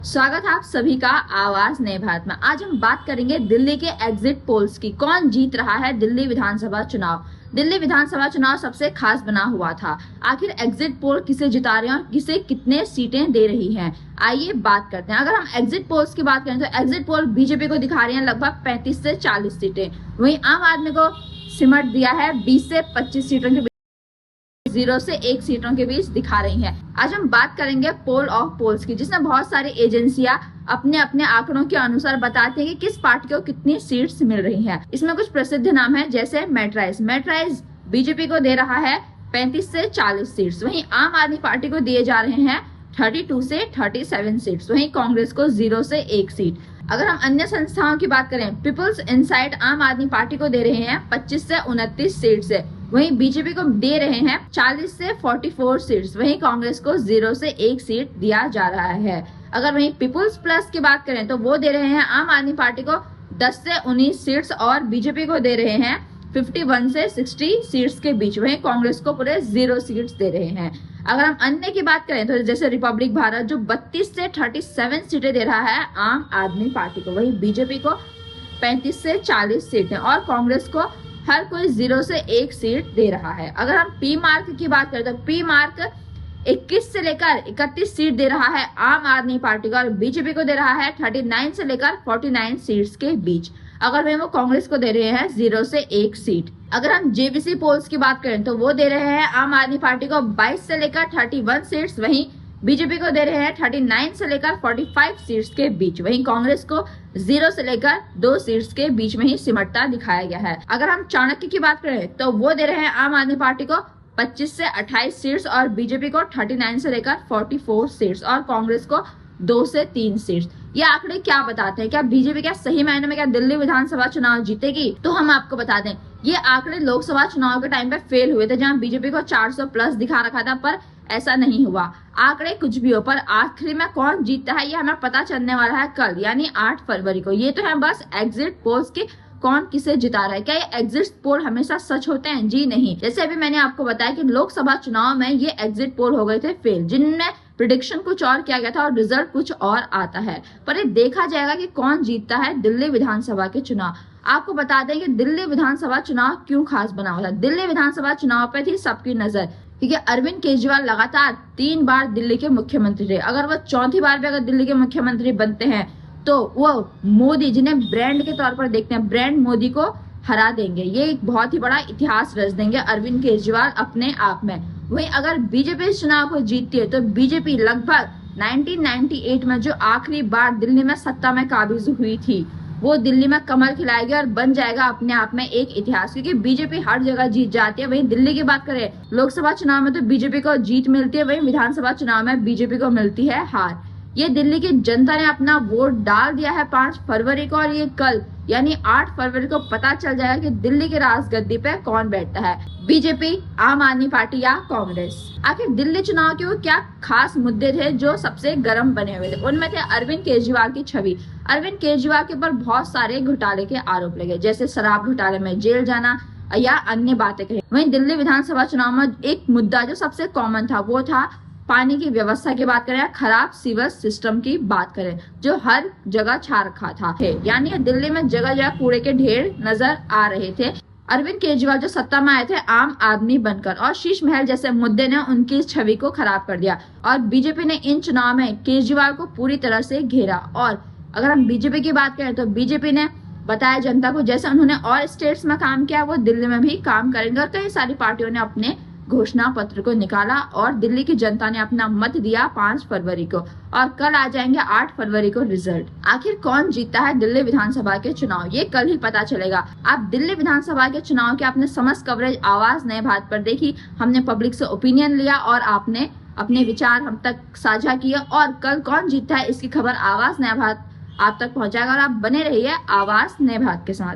स्वागत है आप सभी का आवाज नए भारत में। आज हम बात करेंगे दिल्ली के एग्जिट पोल्स की। कौन जीत रहा है दिल्ली विधानसभा चुनाव। दिल्ली विधानसभा चुनाव सबसे खास बना हुआ था। आखिर एग्जिट पोल किसे जिता रहे हैं और किसे कितने सीटें दे रही हैं, आइए बात करते हैं। अगर हम एग्जिट पोल्स की बात करें तो एग्जिट पोल बीजेपी को दिखा रहे हैं लगभग 35 से 40 सीटें। वहीं आम आदमी को सिमट दिया है 20 से 25 सीटों के 0 से 1 सीटों के बीच दिखा रही हैं। आज हम बात करेंगे पोल ऑफ पोल्स की, जिसमें बहुत सारी एजेंसियां अपने अपने आंकड़ों के अनुसार बताते हैं कि किस पार्टी को कितनी सीट्स मिल रही हैं। इसमें कुछ प्रसिद्ध नाम है, जैसे मेटराइज बीजेपी को दे रहा है 35 से 40 सीट्स। वहीं आम आदमी पार्टी को दिए जा रहे हैं 32 से 37 सीट्स। वहीं कांग्रेस को 0 से 1 सीट। अगर हम अन्य संस्थाओं की बात करें, पीपल्स इनसाइट आम आदमी पार्टी को दे रहे हैं 25 से 29 सीट से। वहीं बीजेपी को दे रहे हैं 40 से 44 सीट्स। वहीं कांग्रेस को 0 से 1 सीट दिया जा रहा है। अगर वहीं पीपल्स प्लस की बात करें तो वो दे रहे हैं आम आदमी पार्टी को 10 से 19 सीट्स और बीजेपी को दे रहे हैं 51 से 60 सीट्स के बीच। वहीं कांग्रेस को पूरे 0 सीट्स दे रहे हैं। अगर हम अन्य की बात करें तो जैसे रिपब्लिक भारत, जो 32 से 37 सीटें दे रहा है आम आदमी पार्टी को। वहीं बीजेपी को 35 से 40 सीटें और कांग्रेस को हर कोई 0 से 1 सीट दे रहा है। अगर हम पी मार्क की बात करें तो पी मार्क 21 से लेकर 31 सीट दे रहा है आम आदमी पार्टी को और बीजेपी को दे रहा है 39 से लेकर 49 सीट्स के बीच। अगर वह वो कांग्रेस को दे रहे हैं 0 से 1 सीट। अगर हम जेबीसी पोल्स की बात करें तो वो दे रहे हैं आम आदमी पार्टी को 22 से लेकर 31 सीट्स। वहीं बीजेपी को दे रहे हैं 39 से लेकर 45 सीट्स के बीच। वहीं कांग्रेस को 0 से लेकर 2 सीट्स के बीच में ही सिमटता दिखाया गया है। अगर हम चाणक्य की बात करें तो वो दे रहे हैं आम आदमी पार्टी को 25 से 28 सीट्स और बीजेपी को 39 से लेकर 44 सीट्स और कांग्रेस को 2 से 3 सीट्स। ये आंकड़े क्या बताते हैं? क्या बीजेपी क्या सही मायने में क्या दिल्ली विधानसभा चुनाव जीतेगी? तो हम आपको बता दें, ये आंकड़े लोकसभा चुनाव के टाइम पे फेल हुए थे, जहां बीजेपी को 400 प्लस दिखा रखा था, पर ऐसा नहीं हुआ। आंकड़े कुछ भी हो, पर आखिर में कौन जीतता है ये हमें पता चलने वाला है कल, यानी 8 फरवरी को। ये तो है बस एग्जिट पोल्स की, कौन किसे जिता रहा है। क्या ये एग्जिट पोल हमेशा सच होते हैं? जी नहीं। जैसे अभी मैंने आपको बताया कि लोकसभा चुनाव में ये एग्जिट पोल हो गए थे फेल, जिनमें प्रिडिक्शन कुछ और किया गया था और रिजल्ट कुछ और आता है। पर ये देखा जाएगा कि कौन जीतता है दिल्ली विधानसभा के चुनाव। आपको बता दें कि दिल्ली विधानसभा चुनाव क्यों खास बना हुआ था। दिल्ली विधानसभा चुनाव पे थी सबकी नजर, क्योंकि अरविंद केजरीवाल लगातार 3 बार दिल्ली के मुख्यमंत्री रहे। अगर वो चौथी बार भी अगर दिल्ली के मुख्यमंत्री बनते हैं तो वो मोदी, जिन्हें ब्रांड के तौर पर देखते हैं, ब्रांड मोदी को हरा देंगे। ये एक बहुत ही बड़ा इतिहास रच देंगे अरविंद केजरीवाल अपने आप में। वहीं अगर बीजेपी इस चुनाव को जीतती है तो बीजेपी लगभग 1998 में जो आखिरी बार दिल्ली में सत्ता में काबिज हुई थी, वो दिल्ली में कमल खिलाएगी और बन जाएगा अपने आप में एक इतिहास, क्योंकि बीजेपी हर जगह जीत जाती है। वहीं दिल्ली की बात करें, लोकसभा चुनाव में तो बीजेपी को जीत मिलती है, वहीं विधानसभा चुनाव में बीजेपी को मिलती है हार। ये दिल्ली की जनता ने अपना वोट डाल दिया है 5 फरवरी को और ये कल यानी 8 फरवरी को पता चल जाएगा कि दिल्ली के राजगद्दी पे कौन बैठता है, बीजेपी, आम आदमी पार्टी या कांग्रेस। आखिर दिल्ली चुनाव के वो क्या खास मुद्दे थे जो सबसे गर्म बने हुए थे? उनमें थे अरविंद केजरीवाल की छवि। अरविंद केजरीवाल के ऊपर बहुत सारे घोटाले के आरोप लगे, जैसे शराब घोटाले में जेल जाना या अन्य बातें कही। वहीं दिल्ली विधानसभा चुनाव में एक मुद्दा जो सबसे कॉमन था वो था पानी की व्यवस्था की बात करें या खराब सीवर सिस्टम की बात करें, जो हर जगह छा रखा था। यानी दिल्ली में जगह जगह कूड़े के ढेर नजर आ रहे थे। अरविंद केजरीवाल जो सत्ता में आए थे आम आदमी बनकर, और शीश महल जैसे मुद्दे ने उनकी छवि को खराब कर दिया और बीजेपी ने इन चुनाव में केजरीवाल को पूरी तरह से घेरा। और अगर हम बीजेपी की बात करें तो बीजेपी ने बताया जनता को, जैसे उन्होंने और स्टेट्स में काम किया वो दिल्ली में भी काम करेंगे। और कई सारी पार्टियों ने अपने घोषणा पत्र को निकाला और दिल्ली की जनता ने अपना मत दिया 5 फरवरी को और कल आ जाएंगे 8 फरवरी को रिजल्ट। आखिर कौन जीतता है दिल्ली विधानसभा के चुनाव, ये कल ही पता चलेगा। आप दिल्ली विधानसभा के चुनाव के आपने समस्त कवरेज आवाज नए भारत पर देखी। हमने पब्लिक से ओपिनियन लिया और आपने अपने विचार हम तक साझा किए और कल कौन जीतता है इसकी खबर आवाज नया भारत आप तक पहुंचाएगा और आप बने रहिए आवाज नए भारत के साथ।